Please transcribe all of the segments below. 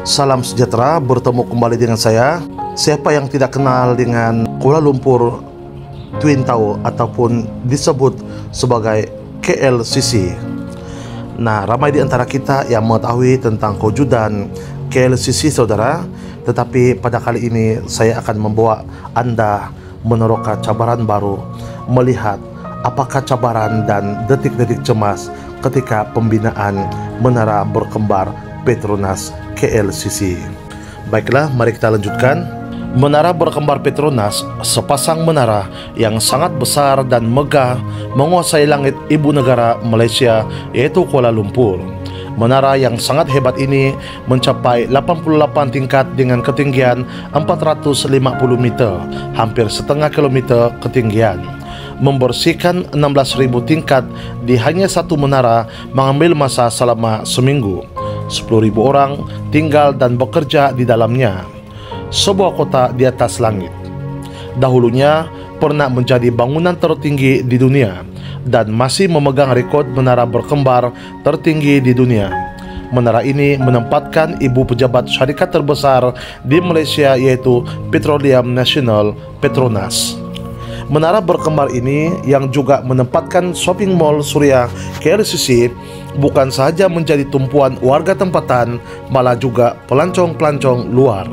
Salam sejahtera, bertemu kembali dengan saya. Siapa yang tidak kenal dengan Kuala Lumpur Twin Tower ataupun disebut sebagai KLCC? Nah, ramai di antara kita yang mengetahui tentang kewujudan KLCC, saudara. Tetapi pada kali ini saya akan membawa Anda meneroka cabaran baru, melihat apakah cabaran dan detik-detik cemas ketika pembinaan menara berkembar Petronas KLCC. Baiklah, mari kita lanjutkan. Menara berkembar Petronas, sepasang menara yang sangat besar dan megah menguasai langit ibu negara Malaysia, yaitu Kuala Lumpur. Menara yang sangat hebat ini mencapai 88 tingkat dengan ketinggian 450 meter, hampir setengah kilometer ketinggian. Membersihkan 16.000 tingkat di hanya satu menara mengambil masa selama seminggu. 10.000 orang tinggal dan bekerja di dalamnya. Sebuah kota di atas langit. Dahulunya pernah menjadi bangunan tertinggi di dunia dan masih memegang rekod menara berkembar tertinggi di dunia. Menara ini menempatkan ibu pejabat syarikat terbesar di Malaysia, yaitu Petroleum Nasional Petronas. Menara berkembar ini yang juga menempatkan shopping mall Suria KLCC bukan sahaja menjadi tumpuan warga tempatan, malah juga pelancong-pelancong luar.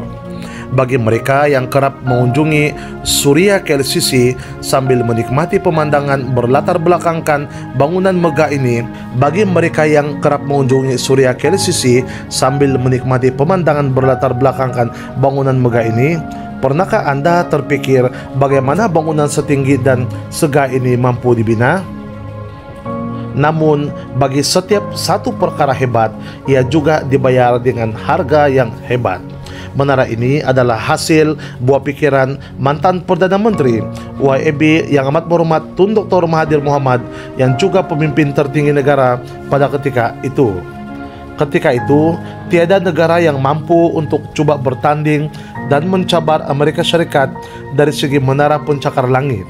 Bagi mereka yang kerap mengunjungi Suria KLCC sambil menikmati pemandangan berlatar belakangkan bangunan megah ini, bagi mereka yang kerap mengunjungi Suria KLCC sambil menikmati pemandangan berlatar belakangkan bangunan megah ini, pernahkah Anda terpikir bagaimana bangunan setinggi dan segah ini mampu dibina? Namun, bagi setiap satu perkara hebat, ia juga dibayar dengan harga yang hebat. Menara ini adalah hasil buah pikiran mantan Perdana Menteri YAB yang amat berhormat Tun Dr. Mahathir Mohamad, yang juga pemimpin tertinggi negara pada ketika itu. Ketika itu, tiada negara yang mampu untuk coba bertanding dan mencabar Amerika Syarikat dari segi menara pencakar langit.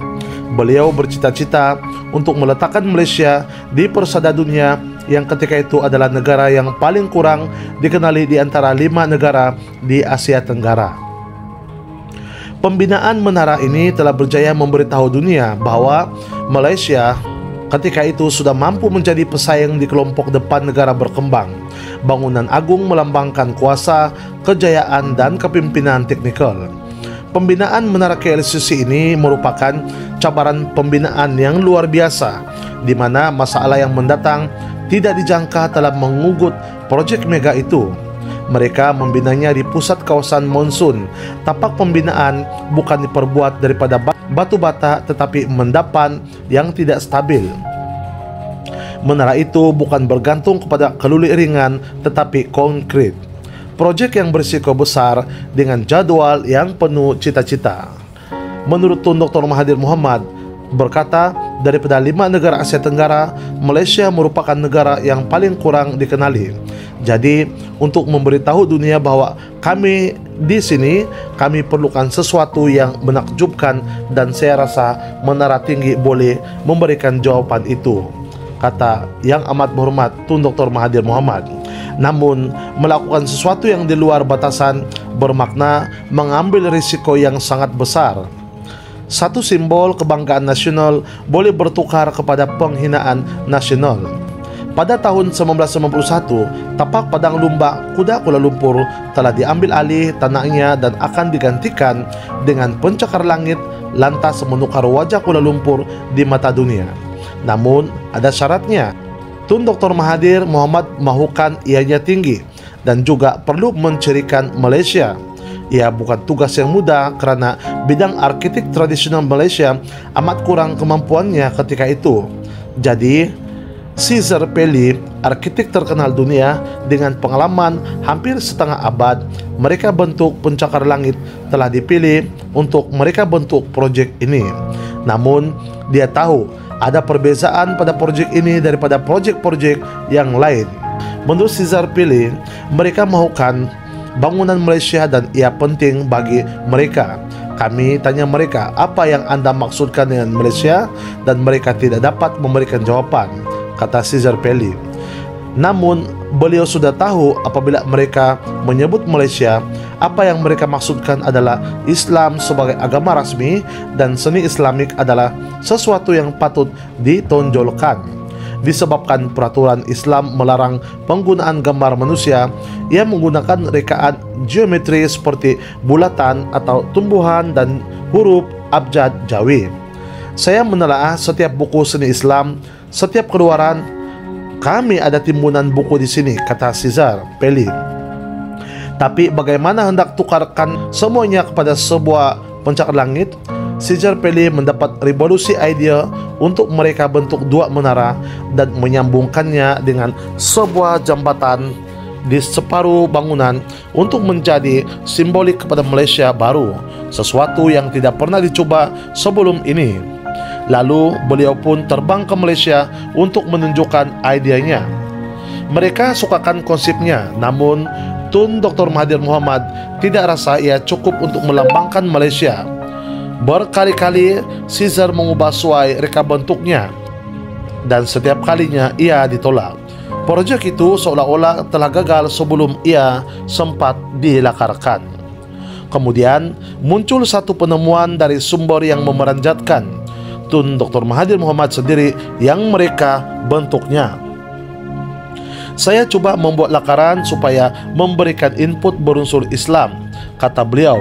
Beliau bercita-cita untuk meletakkan Malaysia di persada dunia yang ketika itu adalah negara yang paling kurang dikenali di antara 5 negara di Asia Tenggara. Pembinaan menara ini telah berjaya memberitahu dunia bahwa Malaysia ketika itu sudah mampu menjadi pesaing di kelompok depan negara berkembang. Bangunan agung melambangkan kuasa, kejayaan, dan kepimpinan teknikal. Pembinaan menara KLCC ini merupakan cabaran pembinaan yang luar biasa, di mana masalah yang mendatang tidak dijangka telah mengugut proyek mega itu. Mereka membinanya di pusat kawasan monsun. Tapak pembinaan bukan diperbuat daripada batu bata, tetapi mendapan yang tidak stabil. Menara itu bukan bergantung kepada keluli ringan, tetapi konkret. Proyek yang berisiko besar dengan jadwal yang penuh cita-cita. Menurut Tun Dr. Mahathir Mohamad berkata, daripada 5 negara Asia Tenggara, Malaysia merupakan negara yang paling kurang dikenali. Jadi, untuk memberitahu dunia bahwa kami di sini, kami perlukan sesuatu yang menakjubkan, dan saya rasa menara tinggi boleh memberikan jawaban itu, kata yang amat berhormat Tun Dr. Mahathir Mohamad. Namun, melakukan sesuatu yang di luar batasan bermakna mengambil risiko yang sangat besar. Satu simbol kebanggaan nasional boleh bertukar kepada penghinaan nasional. Pada tahun 1991, tapak Padang Lumba Kuda Kuala Lumpur telah diambil alih tanahnya dan akan digantikan dengan pencakar langit, lantas menukar wajah Kuala Lumpur di mata dunia. Namun, ada syaratnya. Tun Dr. Mahathir Mohamad mahukan ianya tinggi dan juga perlu mencirikan Malaysia. Ia bukan tugas yang mudah kerana bidang arkitek tradisional Malaysia amat kurang kemampuannya ketika itu. Jadi, Caesar Pelly, arkitek terkenal dunia dengan pengalaman hampir setengah abad, mereka bentuk pencakar langit, telah dipilih untuk mereka bentuk proyek ini. Namun, dia tahu ada perbezaan pada proyek ini daripada proyek-proyek yang lain. Menurut Caesar Pelly, mereka mahukan bangunan Malaysia dan ia penting bagi mereka. Kami tanya mereka, apa yang anda maksudkan dengan Malaysia? Dan mereka tidak dapat memberikan jawapan, kata Caesar Pelly. Namun, beliau sudah tahu apabila mereka menyebut Malaysia, apa yang mereka maksudkan adalah Islam sebagai agama rasmi dan seni Islamik adalah sesuatu yang patut ditonjolkan. Disebabkan peraturan Islam melarang penggunaan gambar manusia yang menggunakan rekaan geometri seperti bulatan atau tumbuhan dan huruf abjad Jawi. Saya menelaah setiap buku seni Islam, setiap keluaran. Kami ada timbunan buku di sini, kata Caesar Pelli. Tapi bagaimana hendak tukarkan semuanya kepada sebuah pencakar langit? Caesar Pelli mendapat revolusi ide untuk mereka bentuk dua menara dan menyambungkannya dengan sebuah jambatan di separuh bangunan untuk menjadi simbolik kepada Malaysia baru, sesuatu yang tidak pernah dicoba sebelum ini. Lalu beliau pun terbang ke Malaysia untuk menunjukkan idenya. Mereka sukakan konsepnya, namun Tun Dr. Mahathir Mohamad tidak rasa ia cukup untuk melambangkan Malaysia. Berkali-kali Caesar mengubah suai reka bentuknya, dan setiap kalinya ia ditolak. Proyek itu seolah-olah telah gagal sebelum ia sempat dilakarkan. Kemudian muncul satu penemuan dari sumber yang memeranjatkan. Tun Dr. Mahathir Mohamad sendiri yang mereka bentuknya. Saya coba membuat lakaran supaya memberikan input berunsur Islam, kata beliau.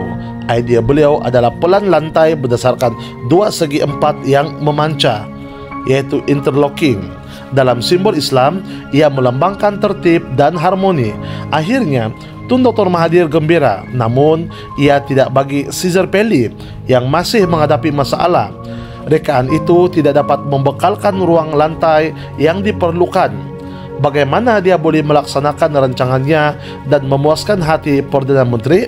Idea beliau adalah pelan lantai berdasarkan dua segi empat yang memanca, yaitu interlocking. Dalam simbol Islam, ia melambangkan tertib dan harmoni. Akhirnya, Tun Dr. Mahathir gembira, namun ia tidak bagi Caesar Pelli yang masih menghadapi masalah. Rekaan itu tidak dapat membekalkan ruang lantai yang diperlukan. Bagaimana dia boleh melaksanakan rancangannya dan memuaskan hati Perdana Menteri?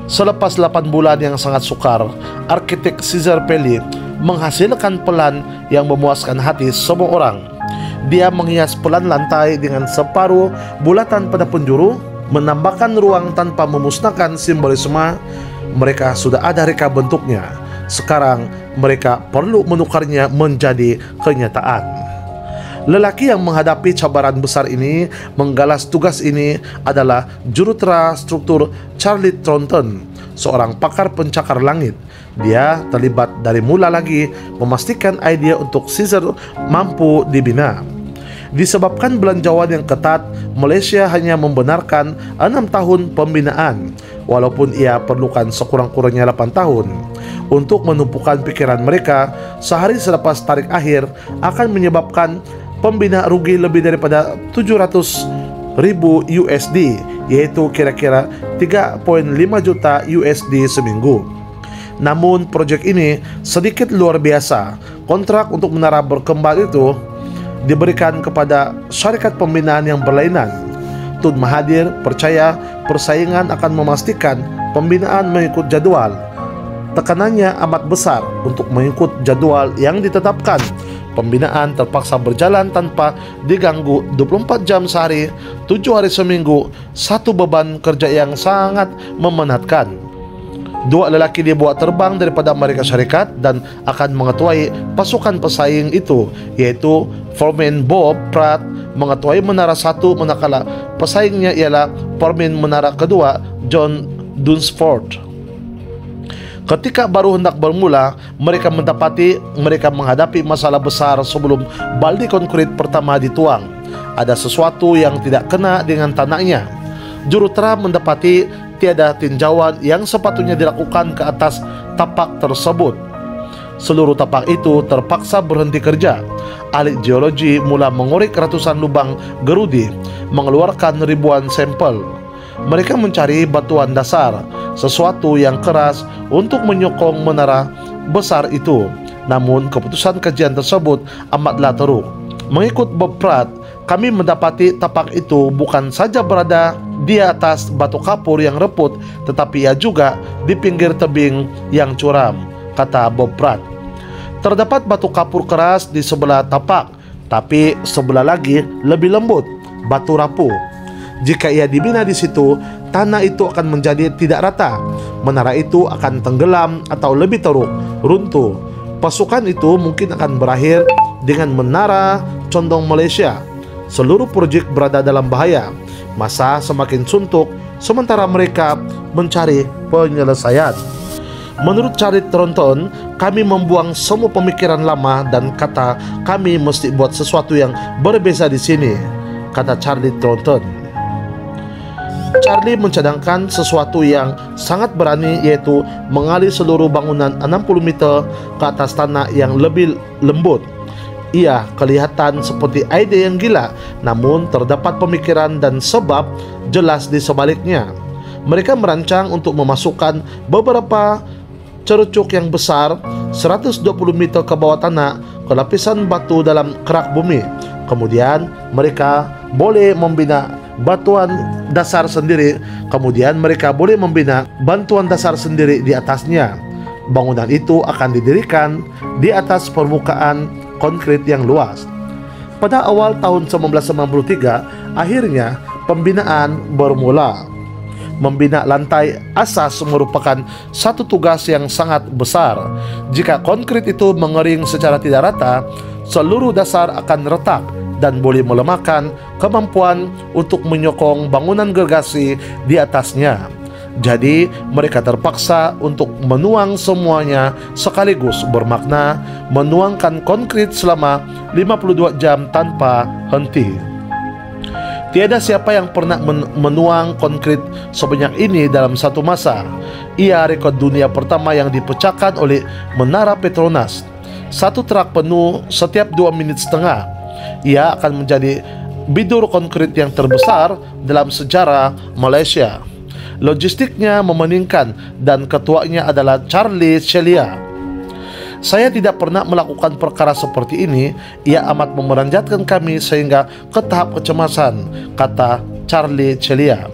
Selepas 8 bulan yang sangat sukar, arsitek Caesar Pelli menghasilkan pelan yang memuaskan hati semua orang. Dia menghias pelan lantai dengan separuh bulatan pada penjuru, menambahkan ruang tanpa memusnahkan simbolisme. Mereka sudah ada reka bentuknya. Sekarang mereka perlu menukarnya menjadi kenyataan. Lelaki yang menghadapi cabaran besar ini, menggalas tugas ini adalah jurutera struktur Charlie Thornton, seorang pakar pencakar langit. Dia terlibat dari mula lagi memastikan idea untuk Caesar mampu dibina. Disebabkan belanjawan yang ketat, Malaysia hanya membenarkan 6 tahun pembinaan, walaupun ia perlukan sekurang-kurangnya 8 tahun. Untuk menumpukan pikiran mereka, sehari selepas tarik akhir akan menyebabkan pembina rugi lebih daripada 700,000 USD, yaitu kira-kira 3,5 juta USD seminggu. Namun proyek ini sedikit luar biasa. Kontrak untuk menara berkembang itu diberikan kepada syarikat pembinaan yang berlainan. Tun Mahathir percaya persaingan akan memastikan pembinaan mengikut jadwal. Tekanannya amat besar untuk mengikut jadwal yang ditetapkan. Pembinaan terpaksa berjalan tanpa diganggu 24 jam sehari, 7 hari seminggu, satu beban kerja yang sangat memenatkan. 2 lelaki dibuat terbang daripada Amerika Syarikat dan akan mengetuai pasukan pesaing itu, yaitu Foreman Bob Pratt mengetuai menara 1 manakala pesaingnya ialah Foreman menara kedua John Dunsford. Ketika baru hendak bermula, mereka menghadapi masalah besar sebelum baldi konkrit pertama dituang. Ada sesuatu yang tidak kena dengan tanahnya. Jurutera mendapati tiada tinjauan yang sepatutnya dilakukan ke atas tapak tersebut. Seluruh tapak itu terpaksa berhenti kerja. Ahli geologi mula mengorek ratusan lubang gerudi, mengeluarkan ribuan sampel. Mereka mencari batuan dasar, sesuatu yang keras untuk menyokong menara besar itu. Namun keputusan kajian tersebut amatlah teruk. Mengikut Bob Pratt, kami mendapati tapak itu bukan saja berada di atas batu kapur yang reput, tetapi ia juga di pinggir tebing yang curam, kata Bob Pratt. Terdapat batu kapur keras di sebelah tapak, tapi sebelah lagi lebih lembut, batu rapuh. Jika ia dibina di situ, tanah itu akan menjadi tidak rata. Menara itu akan tenggelam atau lebih teruk, runtuh. Pasukan itu mungkin akan berakhir dengan menara condong Malaysia. seluruh proyek berada dalam bahaya. Masa semakin suntuk, sementara mereka mencari penyelesaian. Menurut Charlie Thornton, kami membuang semua pemikiran lama dan kata kami mesti buat sesuatu yang berbeza di sini, kata Charlie Thornton. Charlie mencadangkan sesuatu yang sangat berani, yaitu mengali seluruh bangunan 60 meter ke atas tanah yang lebih lembut. Ia kelihatan seperti ide yang gila, namun terdapat pemikiran dan sebab jelas di sebaliknya. Mereka merancang untuk memasukkan beberapa cerucuk yang besar 120 meter ke bawah tanah ke lapisan batu dalam kerak bumi. Kemudian mereka boleh membina bantuan dasar sendiri di atasnya. Bangunan itu akan didirikan di atas permukaan konkrit yang luas. Pada awal tahun 1993, akhirnya pembinaan bermula. Membina lantai asas merupakan satu tugas yang sangat besar. Jika konkrit itu mengering secara tidak rata, seluruh dasar akan retak dan boleh melemahkan kemampuan untuk menyokong bangunan gergasi di atasnya. Jadi mereka terpaksa untuk menuang semuanya sekaligus, bermakna menuangkan konkrit selama 52 jam tanpa henti. Tiada siapa yang pernah menuang konkrit sebanyak ini dalam satu masa. Ia rekod dunia pertama yang dipecahkan oleh Menara Petronas. Satu truk penuh setiap 2,5 menit. Ia akan menjadi bidur konkrit yang terbesar dalam sejarah Malaysia. Logistiknya memeningkan dan ketuanya adalah Charlie Celia. Saya tidak pernah melakukan perkara seperti ini. Ia amat memeranjatkan kami sehingga ke tahap kecemasan, kata Charlie Celia.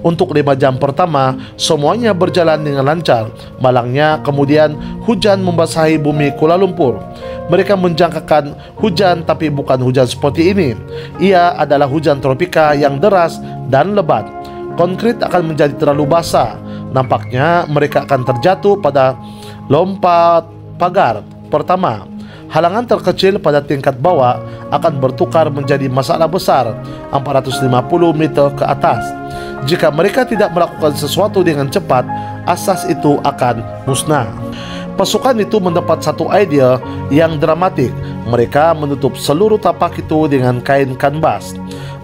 Untuk 5 jam pertama, semuanya berjalan dengan lancar. Malangnya kemudian hujan membasahi bumi Kuala Lumpur. Mereka menjangkakan hujan, tapi bukan hujan seperti ini. Ia adalah hujan tropika yang deras dan lebat. Konkrit akan menjadi terlalu basah. Nampaknya mereka akan terjatuh pada lompat pagar pertama. Halangan terkecil pada tingkat bawah akan bertukar menjadi masalah besar 450 meter ke atas. Jika mereka tidak melakukan sesuatu dengan cepat, asas itu akan musnah. Pasukan itu mendapat satu ide yang dramatik. Mereka menutup seluruh tapak itu dengan kain kanvas.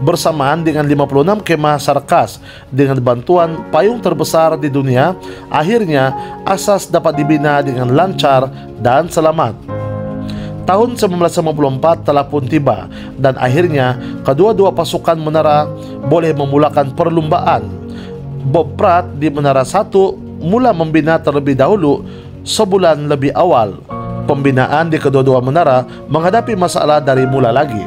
Bersamaan dengan 56 kemah sarkas dengan bantuan payung terbesar di dunia, akhirnya asas dapat dibina dengan lancar dan selamat. Tahun 1954 telah pun tiba dan akhirnya kedua-dua pasukan menara boleh memulakan perlumbaan. Bob Pratt di Menara 1 mula membina terlebih dahulu sebulan lebih awal. Pembinaan di kedua-dua menara menghadapi masalah dari mula lagi.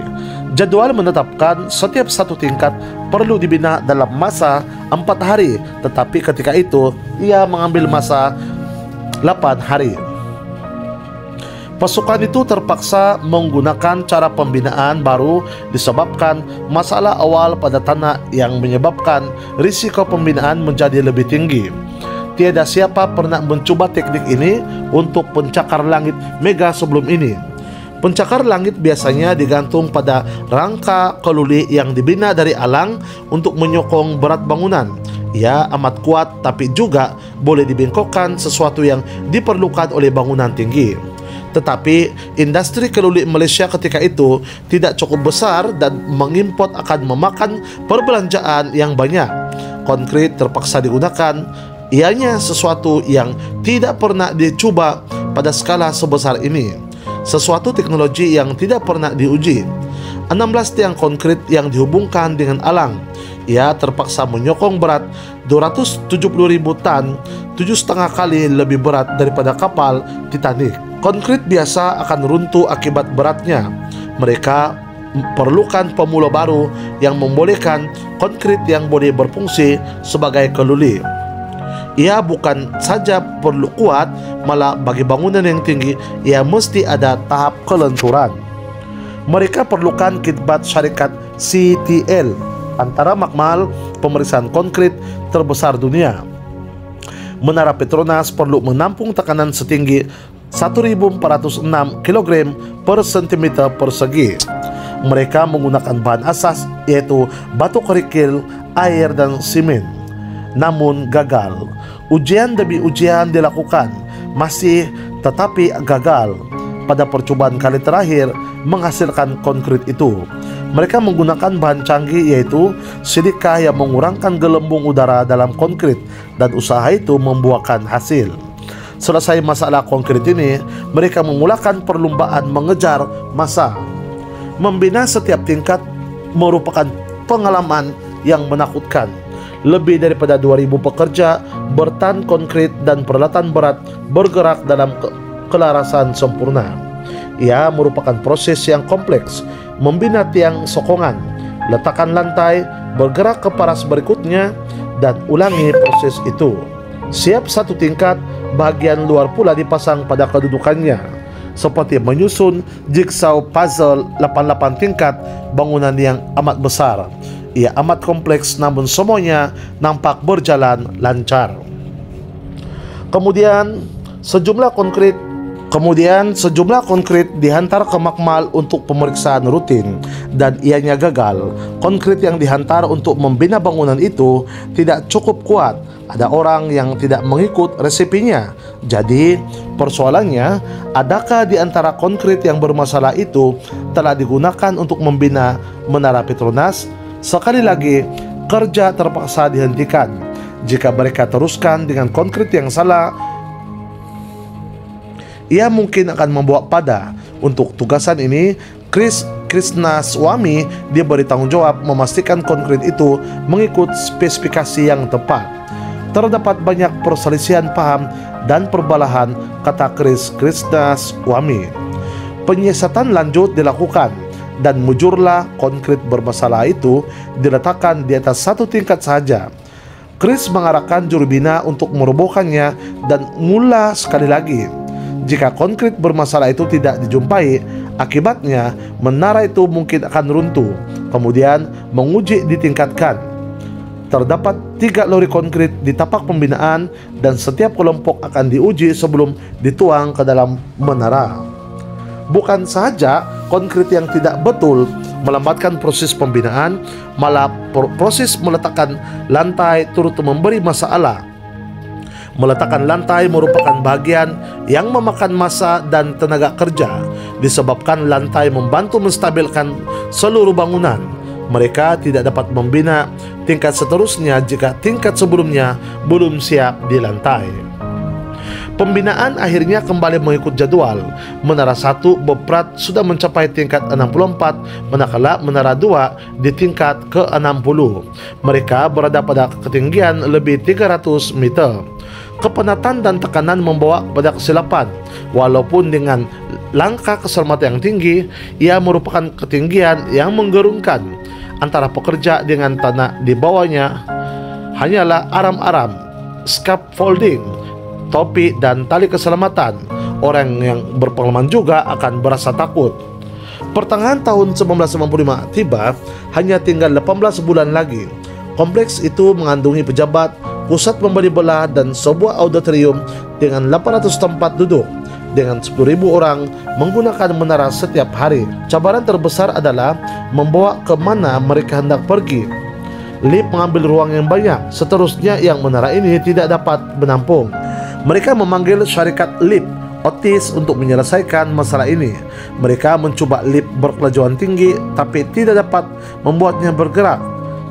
Jadwal menetapkan setiap satu tingkat perlu dibina dalam masa 4 hari, tetapi ketika itu ia mengambil masa 8 hari. Pasukan itu terpaksa menggunakan cara pembinaan baru disebabkan masalah awal pada tanah yang menyebabkan risiko pembinaan menjadi lebih tinggi. Tiada siapa pernah mencoba teknik ini untuk pencakar langit mega sebelum ini. Pencakar langit biasanya digantung pada rangka keluli yang dibina dari alang untuk menyokong berat bangunan. Ia amat kuat, tapi juga boleh dibengkokkan, sesuatu yang diperlukan oleh bangunan tinggi. Tetapi industri keluli Malaysia ketika itu tidak cukup besar dan mengimport akan memakan perbelanjaan yang banyak. Konkrit terpaksa digunakan. Ianya sesuatu yang tidak pernah dicoba pada skala sebesar ini. Sesuatu teknologi yang tidak pernah diuji. 16 tiang konkrit yang dihubungkan dengan alang. Ia terpaksa menyokong berat 270.000 tan, 7,5 kali lebih berat daripada kapal Titanic. Konkrit biasa akan runtuh akibat beratnya. Mereka perlukan pemula baru yang membolehkan konkrit yang boleh berfungsi sebagai keluli. Ia bukan saja perlu kuat, malah bagi bangunan yang tinggi, ia mesti ada tahap kelenturan. Mereka perlukan khidmat syarikat CTL, antara makmal pemeriksaan konkrit terbesar dunia. Menara Petronas perlu menampung tekanan setinggi 1.406 kg per cm persegi. Mereka menggunakan bahan asas yaitu batu kerikil, air, dan simen. Namun gagal. Ujian demi ujian dilakukan, masih tetapi gagal. Pada percobaan kali terakhir menghasilkan konkrit itu, mereka menggunakan bahan canggih yaitu silika yang mengurangkan gelembung udara dalam konkrit, dan usaha itu membuahkan hasil. Selesai masalah konkrit ini, mereka memulakan perlombaan mengejar massa. Membina setiap tingkat merupakan pengalaman yang menakutkan. Lebih daripada 2.000 pekerja bertahan konkrit dan peralatan berat bergerak dalam kelarasan sempurna. Ia merupakan proses yang kompleks. Membina tiang sokongan, letakkan lantai, bergerak ke paras berikutnya, dan ulangi proses itu. Siap satu tingkat, bagian luar pula dipasang pada kedudukannya. Seperti menyusun jigsaw puzzle 88 tingkat bangunan yang amat besar. Ia amat kompleks, namun semuanya nampak berjalan lancar. Kemudian sejumlah konkrit dihantar ke makmal untuk pemeriksaan rutin, dan ianya gagal. Konkrit yang dihantar untuk membina bangunan itu tidak cukup kuat. Ada orang yang tidak mengikut resepinya. Jadi persoalannya, adakah di antara konkrit yang bermasalah itu telah digunakan untuk membina menara Petronas? Sekali lagi, kerja terpaksa dihentikan. Jika mereka teruskan dengan konkrit yang salah, ia mungkin akan membawa pada. Untuk tugasan ini, Krisnaswamy diberi tanggung jawab memastikan konkrit itu mengikut spesifikasi yang tepat. Terdapat banyak perselisihan paham dan perbalahan, kata Krisnaswamy. Penyiasatan lanjut dilakukan, dan mujurlah konkrit bermasalah itu diletakkan di atas satu tingkat saja. Chris mengarahkan juru bina untuk merobohkannya dan mula sekali lagi. Jika konkrit bermasalah itu tidak dijumpai, akibatnya menara itu mungkin akan runtuh. Kemudian menguji ditingkatkan. Terdapat 3 lori konkrit di tapak pembinaan, dan setiap kelompok akan diuji sebelum dituang ke dalam menara. Bukan saja konkrit yang tidak betul melambatkan proses pembinaan, malah proses meletakkan lantai turut memberi masalah. Meletakkan lantai merupakan bagian yang memakan massa dan tenaga kerja, disebabkan lantai membantu menstabilkan seluruh bangunan. Mereka tidak dapat membina tingkat seterusnya jika tingkat sebelumnya belum siap di lantai. Pembinaan akhirnya kembali mengikut jadwal. Menara 1 Boprat sudah mencapai tingkat 64, manakala menara 2 di tingkat ke-60. Mereka berada pada ketinggian lebih 300 meter. Kepenatan dan tekanan membawa kepada kesilapan. Walaupun dengan langkah keselamatan yang tinggi, ia merupakan ketinggian yang menggerungkan. Antara pekerja dengan tanah di bawahnya hanyalah aram-aram, scaffolding, topi, dan tali keselamatan. Orang yang berpengalaman juga akan berasa takut. Pertengahan tahun 1995 tiba, hanya tinggal 18 bulan lagi. Kompleks itu mengandungi pejabat, pusat pemberi belah, dan sebuah auditorium dengan 800 tempat duduk. Dengan 10.000 orang menggunakan menara setiap hari. Cabaran terbesar adalah membawa ke mana mereka hendak pergi. Lift mengambil ruang yang banyak. Seterusnya yang menara ini tidak dapat menampung. Mereka memanggil syarikat lift Otis untuk menyelesaikan masalah ini. Mereka mencoba lift berkelajuan tinggi, tapi tidak dapat membuatnya bergerak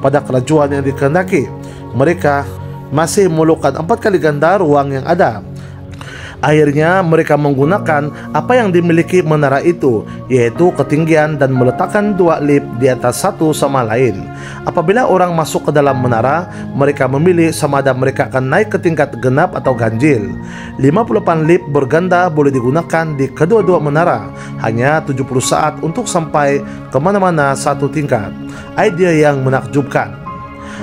pada kelajuan yang dikehendaki. Mereka masih memerlukan 4 kali ganda ruang yang ada. Akhirnya mereka menggunakan apa yang dimiliki menara itu, yaitu ketinggian, dan meletakkan 2 lift di atas satu sama lain. Apabila orang masuk ke dalam menara, mereka memilih sama ada mereka akan naik ke tingkat genap atau ganjil. 58 lift berganda boleh digunakan di kedua-dua menara. Hanya 70 saat untuk sampai kemana-mana satu tingkat. Ide yang menakjubkan.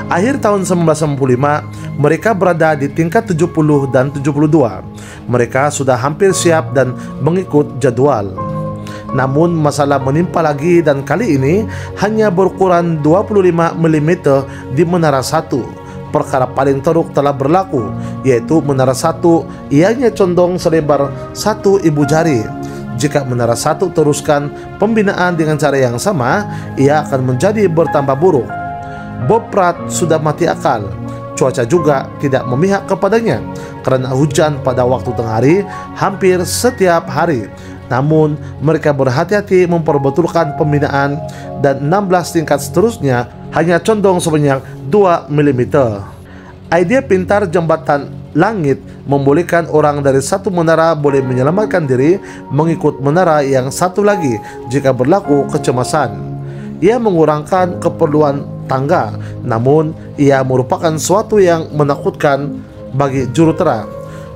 Akhir tahun 1995, mereka berada di tingkat 70 dan 72. Mereka sudah hampir siap dan mengikut jadwal. Namun masalah menimpa lagi, dan kali ini hanya berukuran 25 mm di menara 1. Perkara paling teruk telah berlaku, yaitu menara 1 ianya condong selebar 1 ibu jari. jika menara 1 teruskan pembinaan dengan cara yang sama, ia akan menjadi bertambah buruk. Bob Pratt sudah mati akal. Cuaca juga tidak memihak kepadanya karena hujan pada waktu tengah hari hampir setiap hari. Namun mereka berhati-hati memperbetulkan pembinaan dan 16 tingkat seterusnya hanya condong sebanyak 2 mm. Idea pintar jembatan langit membolehkan orang dari satu menara boleh menyelamatkan diri mengikut menara yang satu lagi jika berlaku kecemasan. Ia mengurangkan keperluan tangga, namun ia merupakan suatu yang menakutkan bagi jurutera.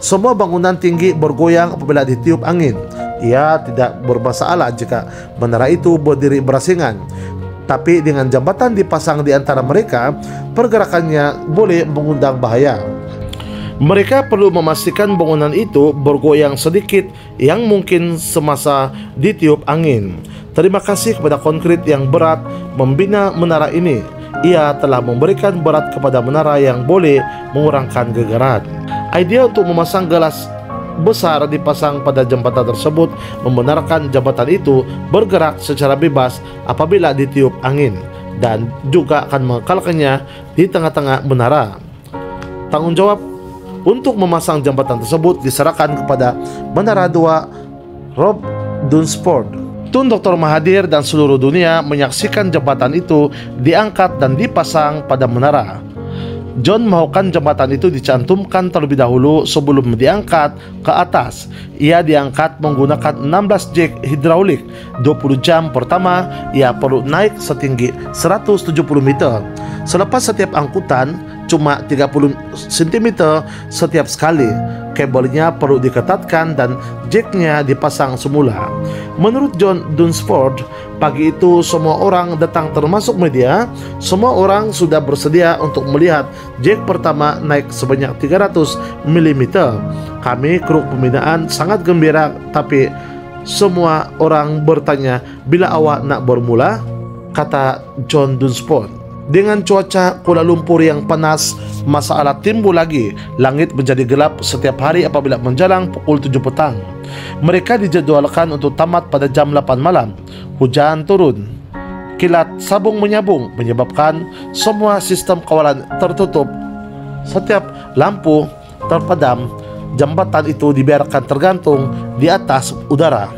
Semua bangunan tinggi bergoyang apabila ditiup angin. Ia tidak bermasalah jika menara itu berdiri berasingan, tapi dengan jembatan dipasang di antara mereka, pergerakannya boleh mengundang bahaya. Mereka perlu memastikan bangunan itu bergoyang sedikit yang mungkin semasa ditiup angin. Terima kasih kepada konkrit yang berat membina menara ini. Ia telah memberikan berat kepada menara yang boleh mengurangkan gagaran. Idea untuk memasang gelas besar dipasang pada jembatan tersebut membenarkan jembatan itu bergerak secara bebas apabila ditiup angin dan juga akan mengekalkannya di tengah-tengah menara. Tanggung jawab untuk memasang jembatan tersebut diserahkan kepada Menara 2 Rob Dunsford. Tun Dr. Mahathir dan seluruh dunia menyaksikan jembatan itu diangkat dan dipasang pada menara. John mahukan jembatan itu dicantumkan terlebih dahulu sebelum diangkat ke atas. Ia diangkat menggunakan 16 jack hidraulik. 20 jam pertama, ia perlu naik setinggi 170 meter. Selepas setiap angkutan, cuma 30 cm setiap sekali. Kabelnya perlu diketatkan dan jacknya dipasang semula. Menurut John Dunsford, pagi itu semua orang datang termasuk media. Semua orang sudah bersedia untuk melihat jack pertama naik sebanyak 300 mm. Kami kru pembinaan sangat gembira, tapi semua orang bertanya bila awak nak bermula, kata John Dunsford. Dengan cuaca Kuala Lumpur yang panas, masalah timbul lagi. Langit menjadi gelap setiap hari apabila menjelang pukul 7 petang. Mereka dijadwalkan untuk tamat pada jam 8 malam. Hujan turun. Kilat sabung menyabung menyebabkan semua sistem kawalan tertutup. Setiap lampu terpadam. Jembatan itu dibiarkan tergantung di atas udara.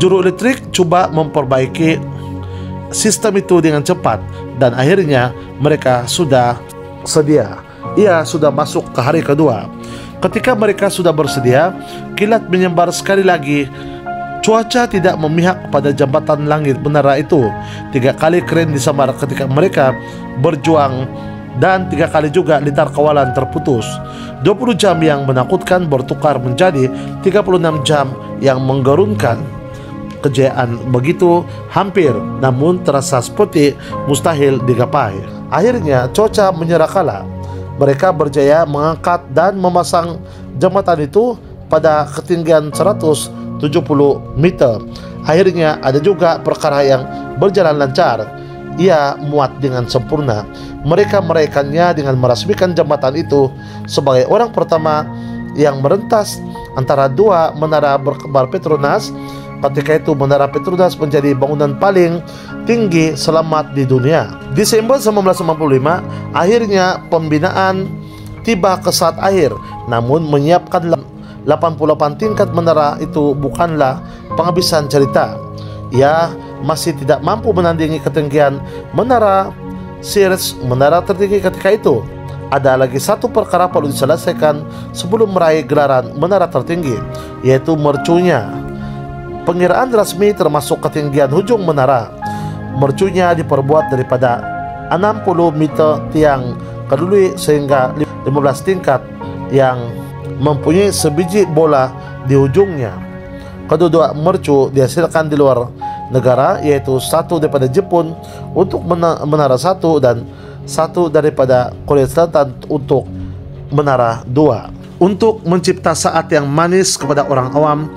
Juru elektrik coba memperbaiki sistem itu dengan cepat dan akhirnya mereka sudah sedia. Ia sudah masuk ke hari kedua. Ketika mereka sudah bersedia, kilat menyebar sekali lagi. Cuaca tidak memihak pada jembatan langit menara itu. 3 kali kren disambar ketika mereka berjuang dan 3 kali juga lintar kawalan terputus. 20 jam yang menakutkan bertukar menjadi 36 jam yang menggerunkan. Kejayaan begitu hampir, namun terasa seperti mustahil digapai. Akhirnya cuaca menyerah kalah. Mereka berjaya mengangkat dan memasang jembatan itu pada ketinggian 170 meter. Akhirnya ada juga perkara yang berjalan lancar. Ia muat dengan sempurna. Mereka meraihkannya dengan meresmikan jembatan itu sebagai orang pertama yang merentas antara dua menara berkembar Petronas. Ketika itu Menara Petronas menjadi bangunan paling tinggi selamat di dunia. Desember 1995, akhirnya pembinaan tiba ke saat akhir. Namun menyiapkan 88 tingkat menara itu bukanlah penghabisan cerita. Ia masih tidak mampu menandingi ketinggian Menara Sears, menara tertinggi ketika itu. Ada lagi satu perkara perlu diselesaikan sebelum meraih gelaran menara tertinggi, yaitu mercunya. Pengiraan resmi termasuk ketinggian hujung menara. Mercunya diperbuat daripada 60 meter tiang keduli sehingga 15 tingkat yang mempunyai sebiji bola di ujungnya. Kedua mercu dihasilkan di luar negara, yaitu satu daripada Jepun untuk menara 1 dan satu daripada Korea Selatan untuk menara 2. Untuk mencipta saat yang manis kepada orang awam,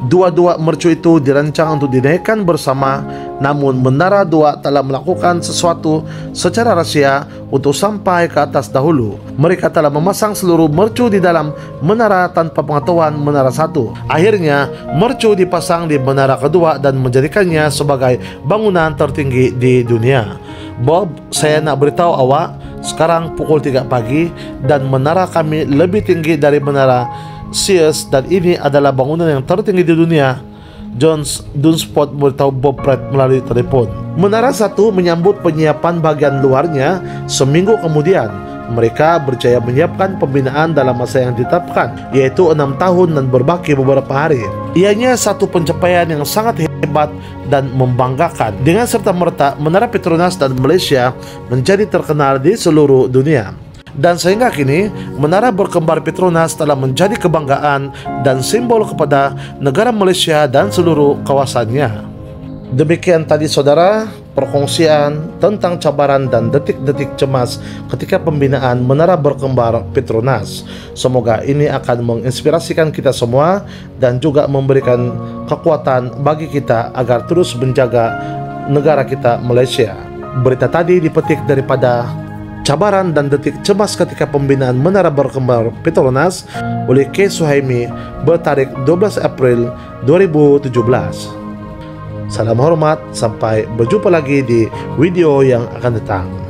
dua-dua mercu itu dirancang untuk dinaikkan bersama, Namun Menara 2 telah melakukan sesuatu secara rahasia untuk sampai ke atas dahulu. Mereka telah memasang seluruh mercu di dalam menara tanpa pengetahuan Menara 1. Akhirnya mercu dipasang di Menara kedua dan menjadikannya sebagai bangunan tertinggi di dunia. Bob, saya nak beritahu awak, sekarang pukul 3 pagi dan menara kami lebih tinggi dari Menara Sears dan ini adalah bangunan yang tertinggi di dunia. Jones Dunspot memberitahu Bob Pratt melalui telepon. Menara 1 menyambut penyiapan bagian luarnya seminggu kemudian. Mereka berjaya menyiapkan pembinaan dalam masa yang ditetapkan, yaitu 6 tahun dan berbaki beberapa hari. Ianya satu pencapaian yang sangat hebat dan membanggakan. Dengan serta-merta, Menara Petronas dan Malaysia menjadi terkenal di seluruh dunia. Dan sehingga kini, Menara berkembar Petronas telah menjadi kebanggaan dan simbol kepada negara Malaysia dan seluruh kawasannya. Demikian tadi saudara, perkongsian tentang cabaran dan detik-detik cemas ketika pembinaan Menara berkembar Petronas. Semoga ini akan menginspirasikan kita semua dan juga memberikan kekuatan bagi kita agar terus menjaga negara kita Malaysia. Berita tadi dipetik daripada Cabaran dan Detik Cemas ketika pembinaan Menara berkembar Petronas oleh K. Suhaimi bertarik 12 April 2017. Salam hormat, sampai berjumpa lagi di video yang akan datang.